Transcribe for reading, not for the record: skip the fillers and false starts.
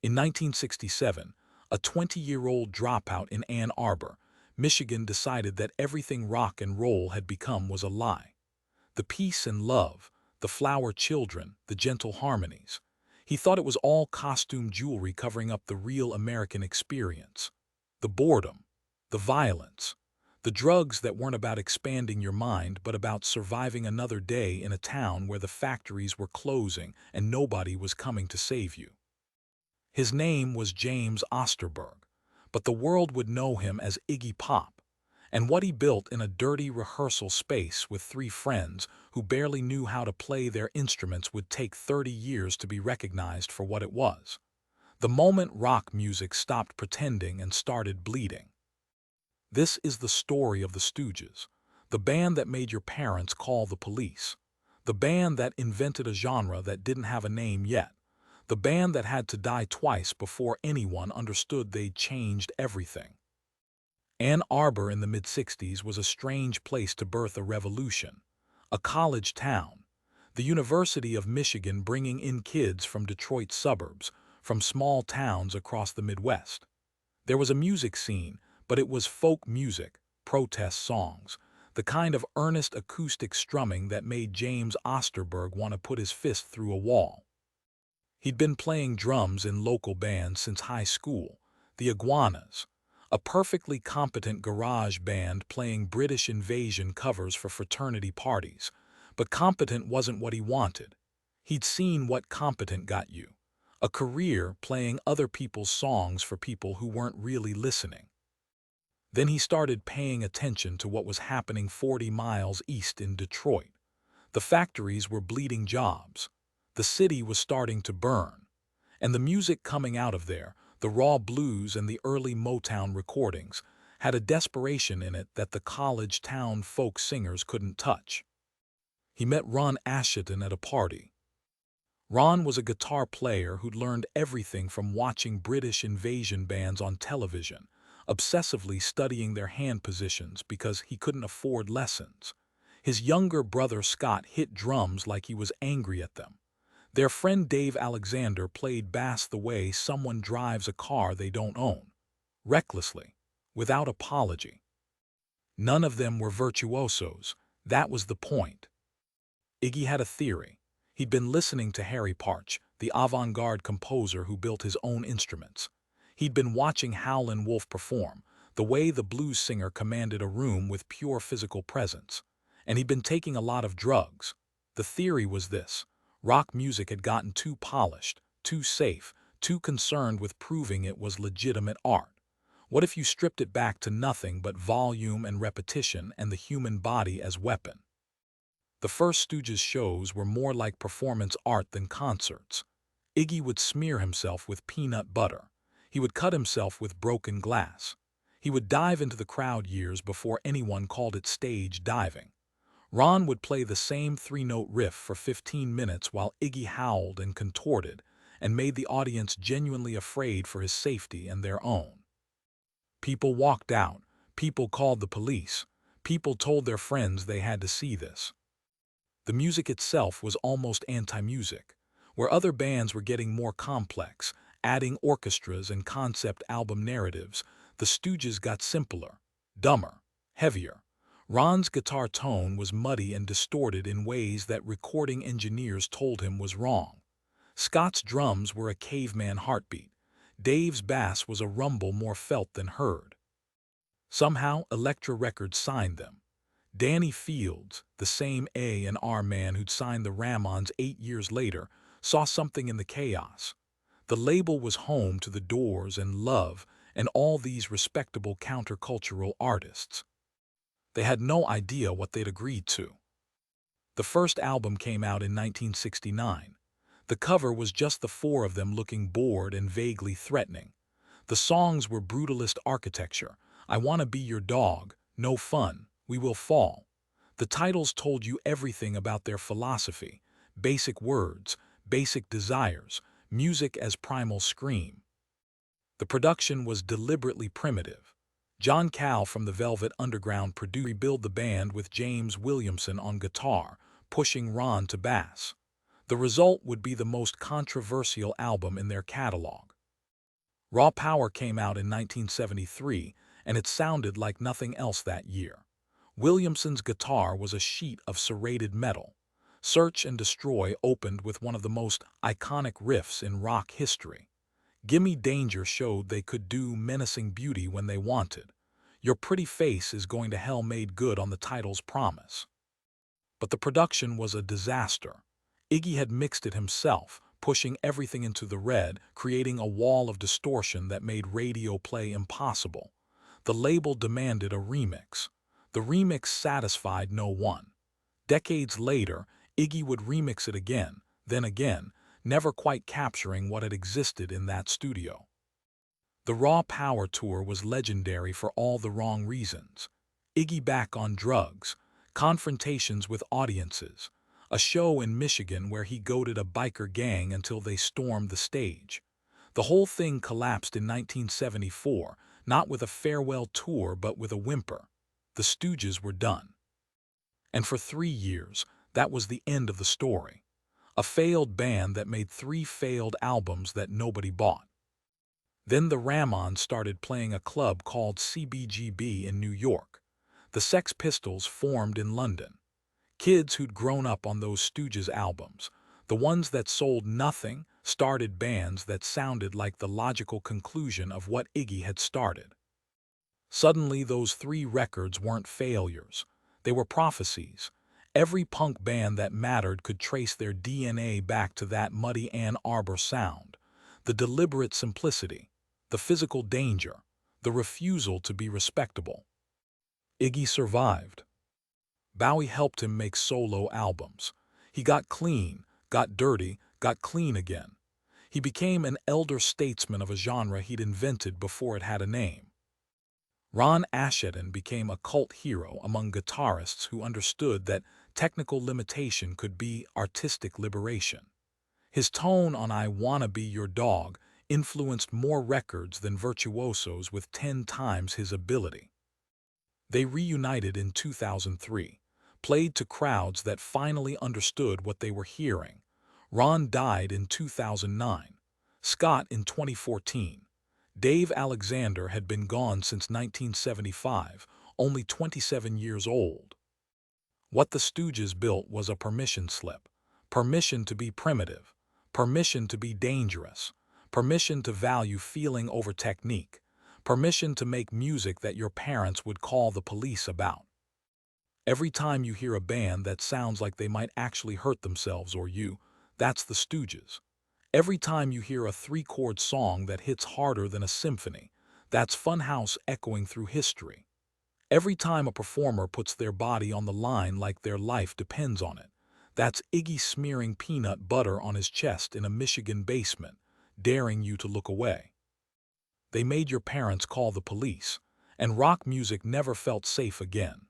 In 1967, a 20-year-old dropout in Ann Arbor, Michigan decided that everything rock and roll had become was a lie. The peace and love, the flower children, the gentle harmonies. He thought it was all costume jewelry covering up the real American experience. The boredom, the violence, the drugs that weren't about expanding your mind but about surviving another day in a town where the factories were closing and nobody was coming to save you. His name was James Osterberg, but the world would know him as Iggy Pop, and what he built in a dirty rehearsal space with three friends who barely knew how to play their instruments would take 30 years to be recognized for what it was. The moment rock music stopped pretending and started bleeding. This is the story of the Stooges, the band that made your parents call the police, the band that invented a genre that didn't have a name yet, the band that had to die twice before anyone understood they'd changed everything. Ann Arbor in the mid-60s was a strange place to birth a revolution, a college town, the University of Michigan bringing in kids from Detroit's suburbs, from small towns across the Midwest. There was a music scene, but it was folk music, protest songs, the kind of earnest acoustic strumming that made James Osterberg want to put his fist through a wall. He'd been playing drums in local bands since high school, the Iguanas, a perfectly competent garage band playing British Invasion covers for fraternity parties. But competent wasn't what he wanted. He'd seen what competent got you, a career playing other people's songs for people who weren't really listening. Then he started paying attention to what was happening 40 miles east in Detroit. The factories were bleeding jobs. The city was starting to burn. And the music coming out of there, the raw blues and the early Motown recordings, had a desperation in it that the college town folk singers couldn't touch. He met Ron Asheton at a party. Ron was a guitar player who'd learned everything from watching British invasion bands on television, obsessively studying their hand positions because he couldn't afford lessons. His younger brother Scott hit drums like he was angry at them. Their friend Dave Alexander played bass the way someone drives a car they don't own, recklessly, without apology. None of them were virtuosos. That was the point. Iggy had a theory. He'd been listening to Harry Parch, the avant-garde composer who built his own instruments. He'd been watching Howlin' Wolf perform, the way the blues singer commanded a room with pure physical presence. And he'd been taking a lot of drugs. The theory was this: rock music had gotten too polished, too safe, too concerned with proving it was legitimate art. What if you stripped it back to nothing but volume and repetition and the human body as weapon? The first Stooges shows were more like performance art than concerts. Iggy would smear himself with peanut butter. He would cut himself with broken glass. He would dive into the crowd years before anyone called it stage diving. Ron would play the same three-note riff for 15 minutes while Iggy howled and contorted and made the audience genuinely afraid for his safety and their own. People walked out. People called the police. People told their friends they had to see this. The music itself was almost anti-music. Where other bands were getting more complex, adding orchestras and concept album narratives, the Stooges got simpler, dumber, heavier. Ron's guitar tone was muddy and distorted in ways that recording engineers told him was wrong. Scott's drums were a caveman heartbeat. Dave's bass was a rumble more felt than heard. Somehow, Elektra Records signed them. Danny Fields, the same A&R man who'd signed the Ramones 8 years later, saw something in the chaos. The label was home to The Doors and Love and all these respectable countercultural artists. They had no idea what they'd agreed to. The first album came out in 1969. The cover was just the four of them looking bored and vaguely threatening. The songs were brutalist architecture: I Wanna Be Your Dog, No Fun, We Will Fall. The titles told you everything about their philosophy: basic words, basic desires, music as primal scream. The production was deliberately primitive. John Cale from the Velvet Underground produced rebuild the band with James Williamson on guitar, pushing Ron to bass. The result would be the most controversial album in their catalog. Raw Power came out in 1973, and it sounded like nothing else that year. Williamson's guitar was a sheet of serrated metal. Search and Destroy opened with one of the most iconic riffs in rock history. Gimme Danger showed they could do menacing beauty when they wanted. Your Pretty Face Is Going to Hell made good on the title's promise. But the production was a disaster. Iggy had mixed it himself, pushing everything into the red, creating a wall of distortion that made radio play impossible. The label demanded a remix. The remix satisfied no one. Decades later, Iggy would remix it again, then again, never quite capturing what had existed in that studio. The Raw Power Tour was legendary for all the wrong reasons. Iggy back on drugs, confrontations with audiences, a show in Michigan where he goaded a biker gang until they stormed the stage. The whole thing collapsed in 1974, not with a farewell tour but with a whimper. The Stooges were done. And for 3 years, that was the end of the story. A failed band that made 3 failed albums that nobody bought. Then the Ramones started playing a club called CBGB in New York. The Sex Pistols formed in London. Kids who'd grown up on those Stooges albums, the ones that sold nothing, started bands that sounded like the logical conclusion of what Iggy had started. Suddenly, those 3 records weren't failures. They were prophecies. Every punk band that mattered could trace their DNA back to that muddy Ann Arbor sound. The deliberate simplicity, the physical danger, the refusal to be respectable. Iggy survived. Bowie helped him make solo albums. He got clean, got dirty, got clean again. He became an elder statesman of a genre he'd invented before it had a name. Ron Asheton became a cult hero among guitarists who understood that technical limitation could be artistic liberation. His tone on I Wanna Be Your Dog influenced more records than virtuosos with 10 times his ability. They reunited in 2003, played to crowds that finally understood what they were hearing. Ron died in 2009, Scott in 2014. Dave Alexander had been gone since 1975, only 27 years old. What the Stooges built was a permission slip. Permission to be primitive. Permission to be dangerous. Permission to value feeling over technique. Permission to make music that your parents would call the police about. Every time you hear a band that sounds like they might actually hurt themselves or you, that's the Stooges. Every time you hear a 3-chord song that hits harder than a symphony, that's Funhouse echoing through history. Every time a performer puts their body on the line like their life depends on it, that's Iggy smearing peanut butter on his chest in a Michigan basement, daring you to look away. They made your parents call the police, and rock music never felt safe again.